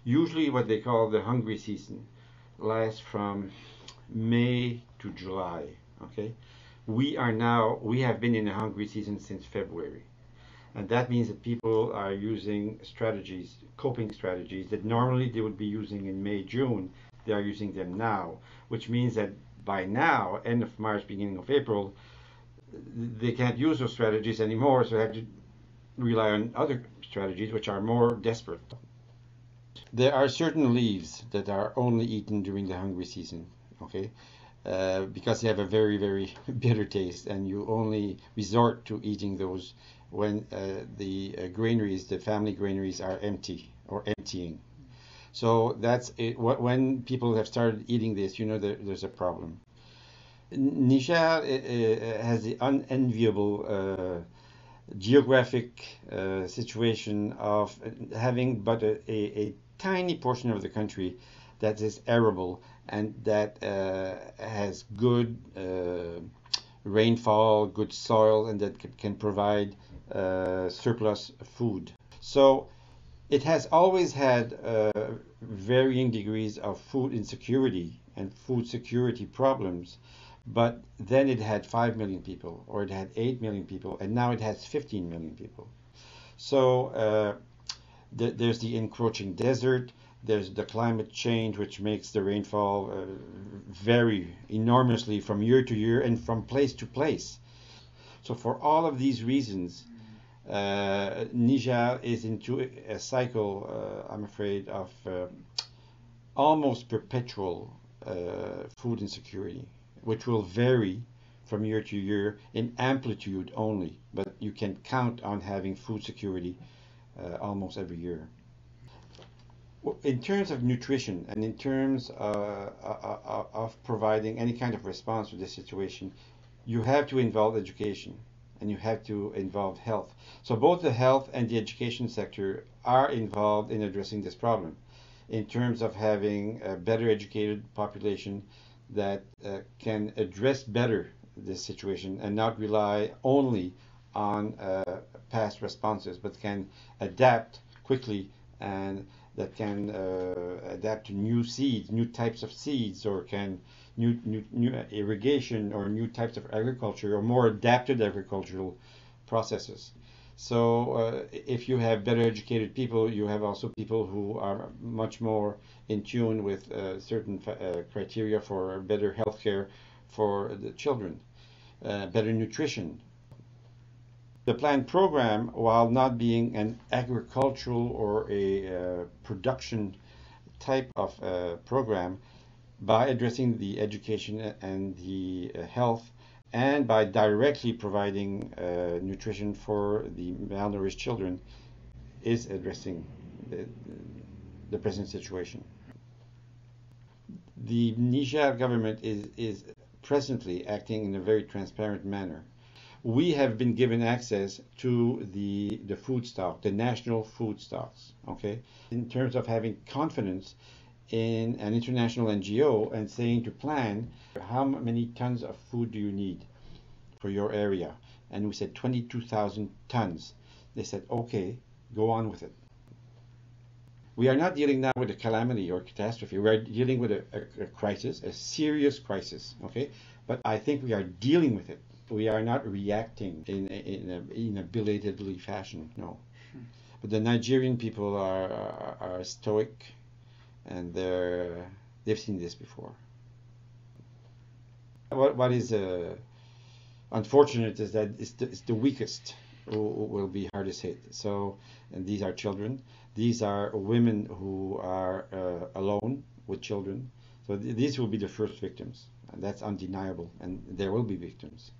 Usually what they call the hungry season lasts from May to July. Okay, we have been in a hungry season since February, and that means that people are using strategies, coping strategies that normally they would be using in May, June. They are using them now, which means that by now, end of March, beginning of April, they can't use those strategies anymore, so they have to rely on other strategies which are more desperate. There are certain leaves that are only eaten during the hungry season, okay? Because they have a very, very bitter taste, and you only resort to eating those when the granaries, the family granaries, are empty or emptying. So that's it. When people have started eating this, you know there's a problem. Niger has the unenviable geographic situation of having but a tiny portion of the country that is arable and that has good rainfall, good soil, and that can provide surplus food. So it has always had varying degrees of food insecurity and food security problems, but then it had 5 million people, or it had 8 million people, and now it has 15 million people. So there's the encroaching desert, there's the climate change, which makes the rainfall vary enormously from year to year and from place to place. So for all of these reasons, Niger is into a cycle, I'm afraid, of almost perpetual food insecurity, which will vary from year to year in amplitude only, but you can count on having food security almost every year. In terms of nutrition and in terms of providing any kind of response to this situation, you have to involve education and you have to involve health. So both the health and the education sector are involved in addressing this problem in terms of having a better educated population that can address better this situation and not rely only on past responses, but can adapt quickly and that can adapt to new seeds, new types of seeds, or can new irrigation or new types of agriculture or more adapted agricultural processes. So if you have better educated people, you have also people who are much more in tune with certain criteria for better healthcare for the children, better nutrition. The planned program, while not being an agricultural or a production type of program, by addressing the education and the health, and by directly providing nutrition for the malnourished children, is addressing the present situation. The Niger government is presently acting in a very transparent manner. We have been given access to the food stock, the national food stocks, okay? In terms of having confidence in an international NGO and saying to plan, how many tons of food do you need for your area? And we said 22,000 tons. They said, okay, go on with it. We are not dealing now with a calamity or catastrophe. We are dealing with a crisis, a serious crisis, okay? But I think we are dealing with it. We are not reacting in a belatedly fashion, no. But the Nigerian people are stoic, and they've seen this before. What is unfortunate is that it's the weakest who will be hardest hit. So, and these are children. These are women who are alone with children. So these will be the first victims, and that's undeniable. And there will be victims.